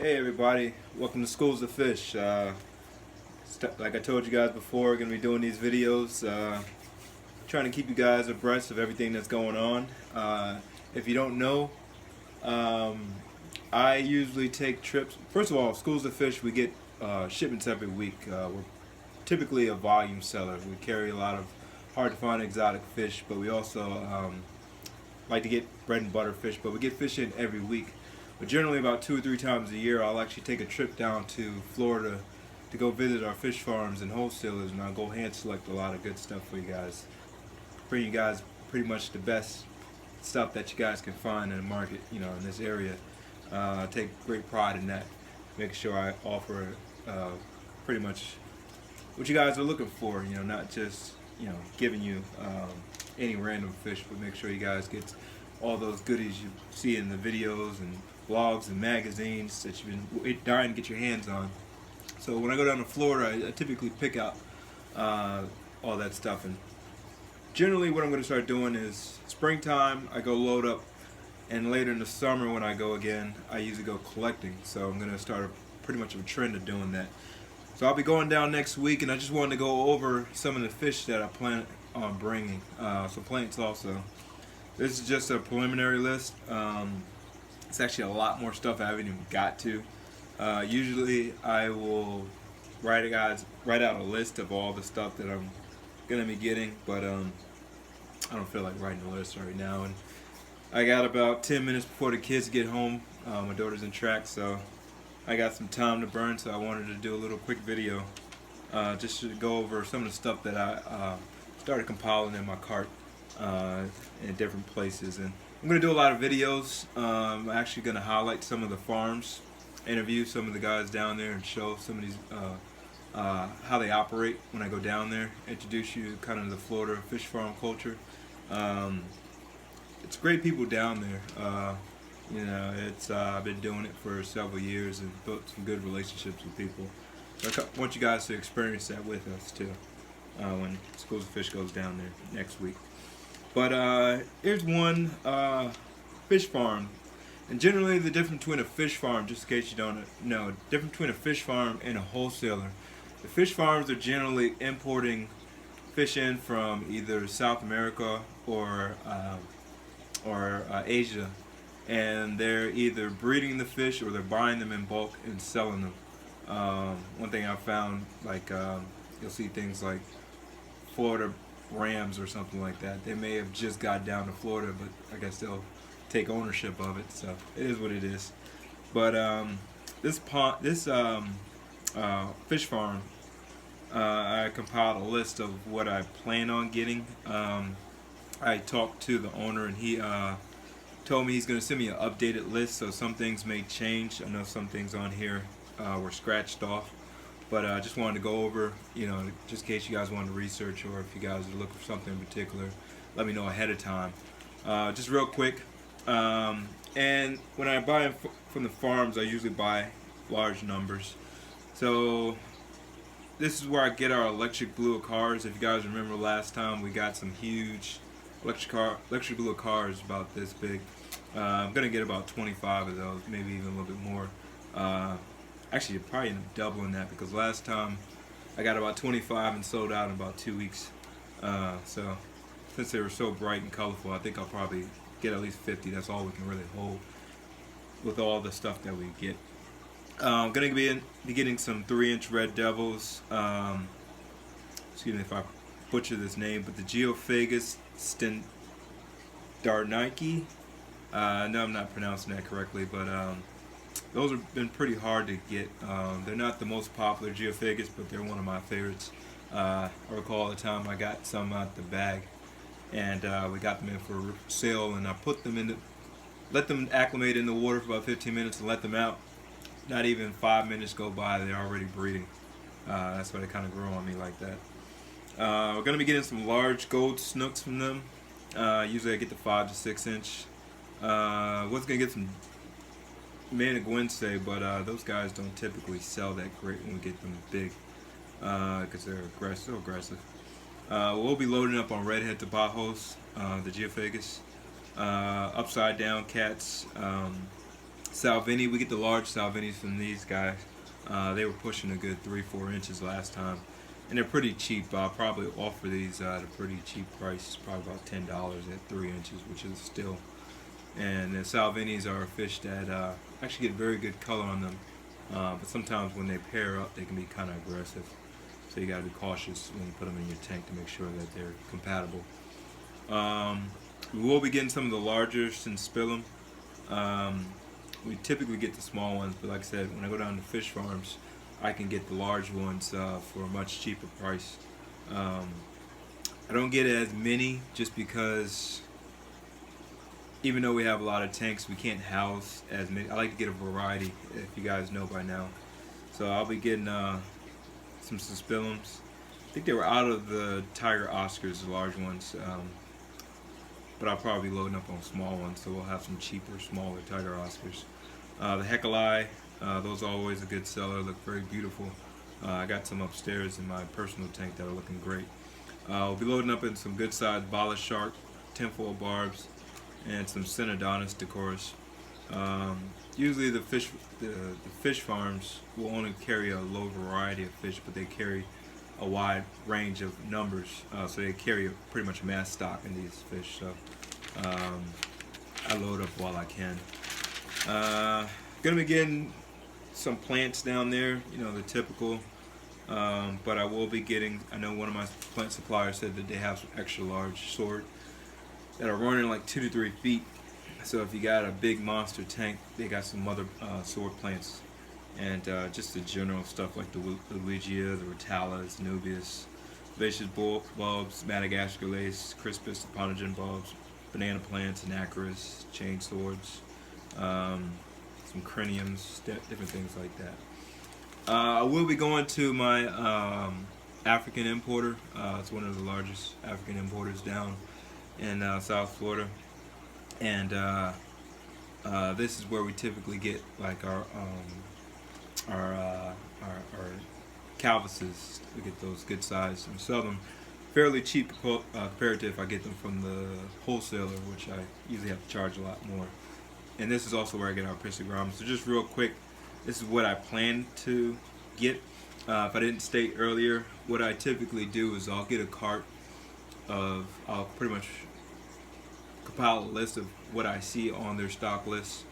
Hey everybody, welcome to Schools of Fish. Like I told you guys before, we're going to be doing these videos, trying to keep you guys abreast of everything that's going on. If you don't know, um, I usually take trips. First of all, Schools of Fish, we get shipments every week. We're typically a volume seller. We carry a lot of hard to find exotic fish, but we also like to get bread and butter fish, but we get fish in every week. But generally about 2 or 3 times a year, I'll actually take a trip down to Florida to go visit our fish farms and wholesalers, and I'll go hand select a lot of good stuff for you guys. Bring you guys pretty much the best stuff that you guys can find in the market, in this area. I take great pride in that, making sure I offer pretty much what you guys are looking for, not just, giving you any random fish, but make sure you guys get all those goodies you see in the videos and blogs and magazines that you've been dying to get your hands on. So when I go down to Florida, I typically pick out all that stuff. And generally what I'm going to start doing is springtime, I go load up, and later in the summer when I go again, I usually go collecting. So I'm going to start pretty much a trend of doing that. So I'll be going down next week, and I just wanted to go over some of the fish that I plan on bringing. Some plates also. This is just a preliminary list. It's actually a lot more stuff I haven't even got to. Usually I will write out a list of all the stuff that I'm gonna be getting, but I don't feel like writing a list right now. And I got about 10 minutes before the kids get home. My daughter's in track, so I got some time to burn, so I wanted to do a little quick video just to go over some of the stuff that I started compiling in my cart in different places. And I'm going to do a lot of videos. I'm actually going to highlight some of the farms, interview some of the guys down there, and show some of these how they operate when I go down there, introduce you kind of the Florida fish farm culture. It's great people down there. I've been doing it for several years and built some good relationships with people. So I want you guys to experience that with us too when Schools of Fish goes down there next week. But here's one fish farm. And generally the difference between a fish farm, just in case you don't know, the difference between a fish farm and a wholesaler. The fish farms are generally importing fish in from either South America or Asia, and they're either breeding the fish or they're buying them in bulk and selling them. One thing I found, like you'll see things like Florida Rams or something like that. They may have just got down to Florida, but I guess they'll take ownership of it. So it is what it is. But this fish farm, I compiled a list of what I plan on getting. I talked to the owner, and he told me he's going to send me an updated list. So some things may change. I know some things on here were scratched off. But I just wanted to go over, just in case you guys wanted to research, or if you guys are looking for something in particular, let me know ahead of time. Just real quick, and when I buy from the farms, I usually buy large numbers. So this is where I get our electric blue cars. If you guys remember last time, we got some huge electric blue cars about this big. I'm going to get about 25 of those, maybe even a little bit more. Actually, you'll probably end up doubling that, because last time I got about 25 and sold out in about 2 weeks. So since they were so bright and colorful, I think I'll probably get at least 50. That's all we can really hold with all the stuff that we get. I'm going to be getting some 3-inch red devils. Excuse me if I butcher this name, but the Geophagus stendarniki. No, I'm not pronouncing that correctly, but those have been pretty hard to get. They're not the most popular Geophagus, but they're one of my favorites. I recall the time I got some out the bag, and we got them in for sale, and I put them let them acclimate in the water for about 15 minutes and let them out. Not even 5 minutes go by, they're already breeding. That's why they kind of grow on me like that. We're going to be getting some large gold snooks from them. Usually I get the 5 to 6 inch. Was going to get some Managuense, but those guys don't typically sell that great when we get them big, because they're so aggressive. We'll be loading up on redhead tabajos, the Geophagus, upside down cats, Salvini, we get the large Salvinis from these guys. They were pushing a good 3-4 inches last time, and they're pretty cheap. I'll probably offer these at a pretty cheap price, probably about $10 at 3 inches, which is still. And the Salvinis are a fish that actually get very good color on them, but sometimes when they pair up, they can be kind of aggressive. So you got to be cautious when you put them in your tank to make sure that they're compatible. We will be getting some of the larger Synspilum. We typically get the small ones, but like I said, when I go down to fish farms, I can get the large ones for a much cheaper price. I don't get as many just because even though we have a lot of tanks, we can't house as many. I like to get a variety, if you guys know by now. So I'll be getting some Synspilums. I think they were out of the Tiger Oscars, the large ones. But I'll probably be loading up on small ones, so we'll have some cheaper, smaller Tiger Oscars. The Heckelai, those are always a good seller, look very beautiful. I got some upstairs in my personal tank that are looking great. We'll be loading up in some good sized Bala Shark, tinfoil barbs, and some Synodontis decorus. Usually the fish farms will only carry a low variety of fish, but they carry a wide range of numbers, so they carry pretty much mass stock in these fish. So I load up while I can. Gonna be getting some plants down there, you know, the typical, but I will be getting, I know one of my plant suppliers said that they have some extra large sword that are running like 2 to 3 feet. So if you got a big monster tank, they got some other sword plants, and just the general stuff like the Luigia, the Rotala, Nubius, Vivacious bulbs, Madagascar lace, Crispus, Aponogen bulbs, banana plants, Anacris, chain swords, some craniums, different things like that. I will be going to my African importer. It's one of the largest African importers down in South Florida, and this is where we typically get like our Calvises. We get those good size and sell them fairly cheap compared to if I get them from the wholesaler, which I usually have to charge a lot more. And this is also where I get our Piscigramas. So just real quick, this is what I plan to get. If I didn't state earlier, what I typically do is I'll get a cart of, I'll pretty much compile a list of what I see on their stock list.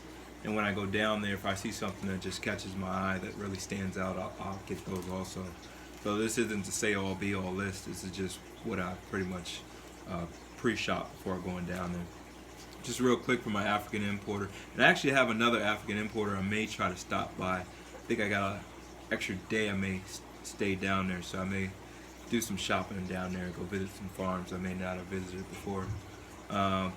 And when I go down there, if I see something that just catches my eye that really stands out, I'll get those also. So this isn't to say all be all list. This is just what I pretty much pre-shop before going down there. Just real quick for my African importer. And I actually have another African importer I may try to stop by. I think I got an extra day I may stay down there, so I may do some shopping down there, go visit some farms I may not have visited before. I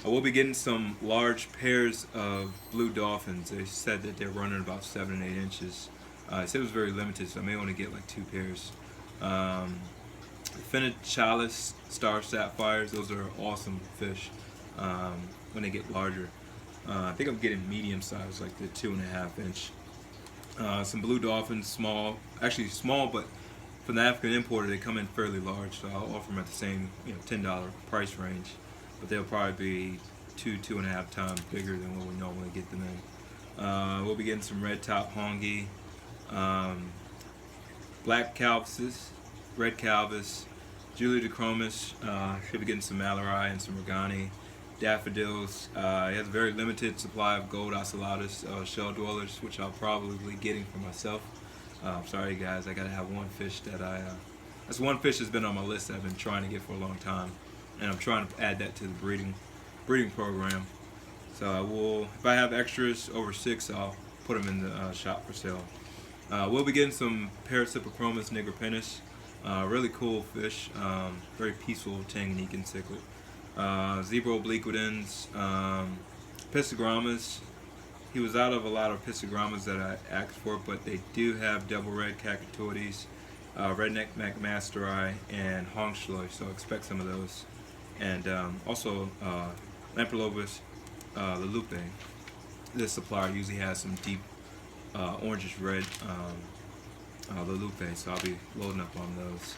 will be getting some large pairs of blue dolphins. They said that they're running about 7 and 8 inches. It said it was very limited, so I may only get like 2 pairs. Finichalis star sapphires, those are awesome fish when they get larger. I think I'm getting medium size, like the 2.5 inch. Some blue dolphins, small, actually small, but from the African importer they come in fairly large, so I'll offer them at the same, you know, $10 price range, but they'll probably be 2.5 times bigger than what we normally get them in. We'll be getting some red top hongi, black calvises, red calvis, Julidochromis, should be getting some Malarai and some Regani, daffodils. He has a very limited supply of gold ocellatus shell dwellers, which I'll probably be getting for myself. Sorry guys, I gotta have one fish that that's one fish that's been on my list that I've been trying to get for a long time, and I'm trying to add that to the breeding program. So I will, if I have extras over 6, I'll put them in the shop for sale. We'll be getting some Paraciphochromis nigropenis, really cool fish, very peaceful Tanganyikan cichlid. Zebra obliquidans, Piscigramas. He was out of a lot of Piscigramas that I asked for, but they do have double red Cacatoides, redneck McMasteri, and Hongshloi, so expect some of those. And also Lampropeltis lelupe. This supplier usually has some deep orangish red lelupe, so I'll be loading up on those.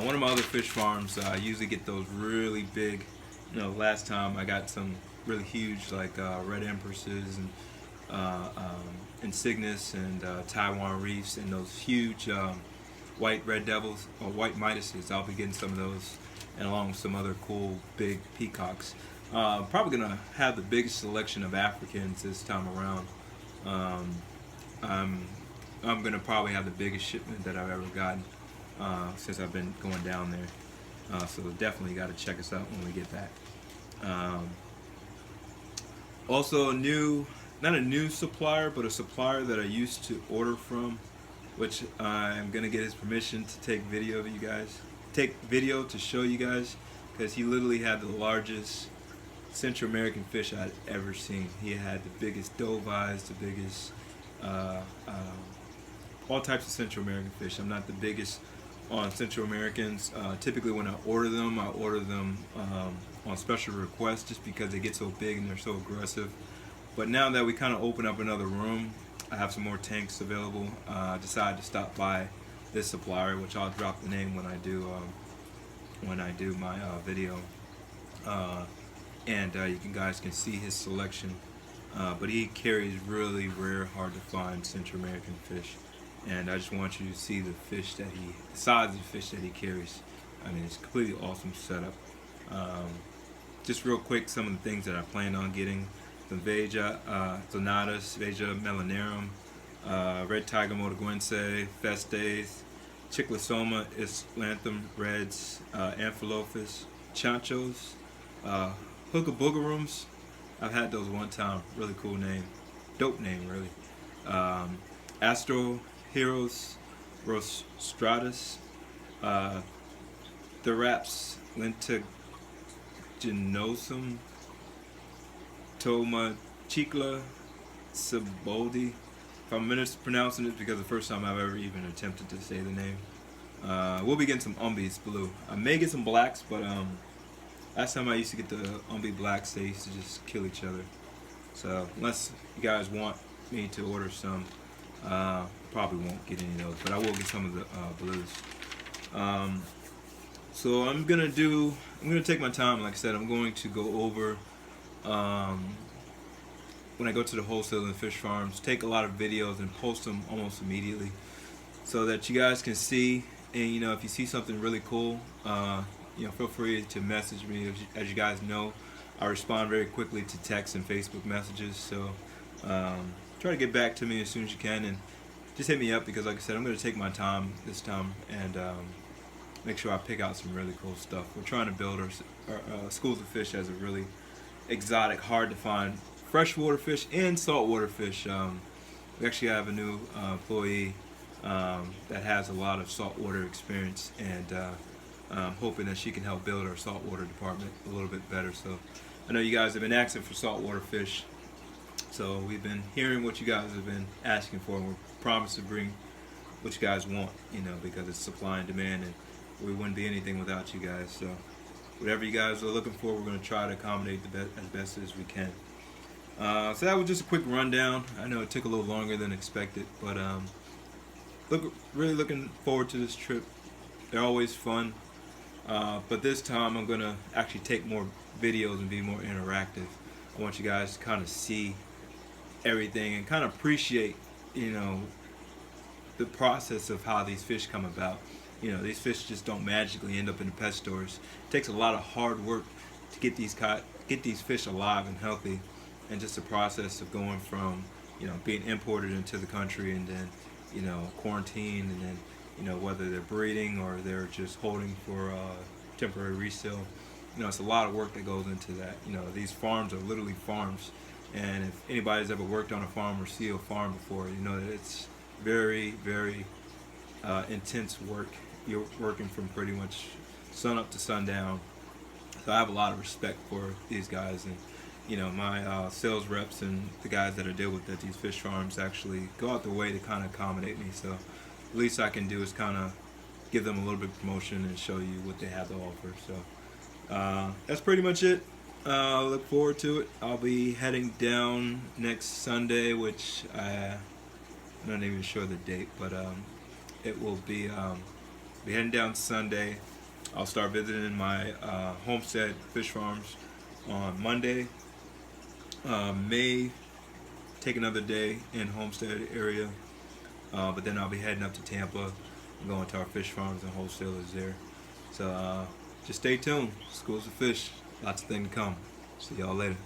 One of my other fish farms, I usually get those really big. You know, last time I got some really huge, like red empresses and Insignis and Taiwan Reefs and those huge white red devils or white Midases. I'll be getting some of those, and along with some other cool big peacocks. Probably gonna have the biggest selection of Africans this time around. I'm gonna probably have the biggest shipment that I've ever gotten since I've been going down there. So definitely got to check us out when we get back. Also, not a new supplier, but a supplier that I used to order from, which I'm gonna get his permission to take video to show you guys, because he literally had the largest Central American fish I'd ever seen. He had the biggest dove eyes, the biggest all types of Central American fish. I'm not the biggest on Central Americans. Typically when I order them on special request, just because they get so big and they're so aggressive. But now that we kind of open up another room, I have some more tanks available. I decided to stop by this supplier, which I'll drop the name when I do my video, and you guys can see his selection. But he carries really rare, hard to find Central American fish, and I just want you to see the size of the fish that he carries. I mean, it's a completely awesome setup. Just real quick, some of the things that I plan on getting: the Veja Zonatus, Veja Melanerum, Red Tiger Motaguense, Festes, Chiclosoma, Islanthum Reds, Amphilophus, Chanchos, Hookaboogarums. I've had those one time. Really cool name. Dope name, really. Astro Heroes, Rostratus, Theraps Lentiginosum, Toma Chicla, Siboldi. If I'm mispronouncing it, because the first time I've ever even attempted to say the name. We'll be getting some Umbies blue. I may get some blacks, but last time I used to get the Umbi blacks, they used to just kill each other. So unless you guys want me to order some, probably won't get any of those, but I will get some of the blues. So I'm gonna take my time. Like I said, I'm going to go over when I go to the wholesale and fish farms, take a lot of videos and post them almost immediately, so that you guys can see. And if you see something really cool, feel free to message me. As you guys know, I respond very quickly to text and Facebook messages. So try to get back to me as soon as you can, and just hit me up, because like I said, I'm going to take my time this time and make sure I pick out some really cool stuff. We're trying to build our schools of fish as a really exotic, hard to find freshwater fish and saltwater fish. We actually have a new employee that has a lot of saltwater experience, and I'm hoping that she can help build our saltwater department a little bit better. So I know you guys have been asking for saltwater fish, so we've been hearing what you guys have been asking for, and we're promised to bring what you guys want, because it's supply and demand, and we wouldn't be anything without you guys. So whatever you guys are looking for, we're going to try to accommodate as best as we can. So that was just a quick rundown. I know it took a little longer than expected, but really looking forward to this trip. They're always fun, but this time I'm going to actually take more videos and be more interactive. I want you guys to kind of see everything and kind of appreciate, the process of how these fish come about. These fish just don't magically end up in the pet stores. It takes a lot of hard work to get these fish alive and healthy, and just the process of going from being imported into the country, and then quarantined, and then whether they're breeding or they're just holding for temporary resale. It's a lot of work that goes into that. These farms are literally farms, and if anybody's ever worked on a farm or see a farm before, that it's very, very intense work. You're working from pretty much sun up to sundown. So I have a lot of respect for these guys, and my sales reps and the guys that I deal with at these fish farms actually go out their way to kind of accommodate me. So the least I can do is kind of give them a little bit of promotion and show you what they have to offer. So that's pretty much it. Look forward to it. I'll be heading down next Sunday, which I'm not even sure the date, but it will be heading down Sunday. I'll start visiting my homestead fish farms on Monday, May take another day in Homestead area, but then I'll be heading up to Tampa and going to our fish farms and wholesalers there. So just stay tuned. Schools of Fish, lots of things to come. See y'all later.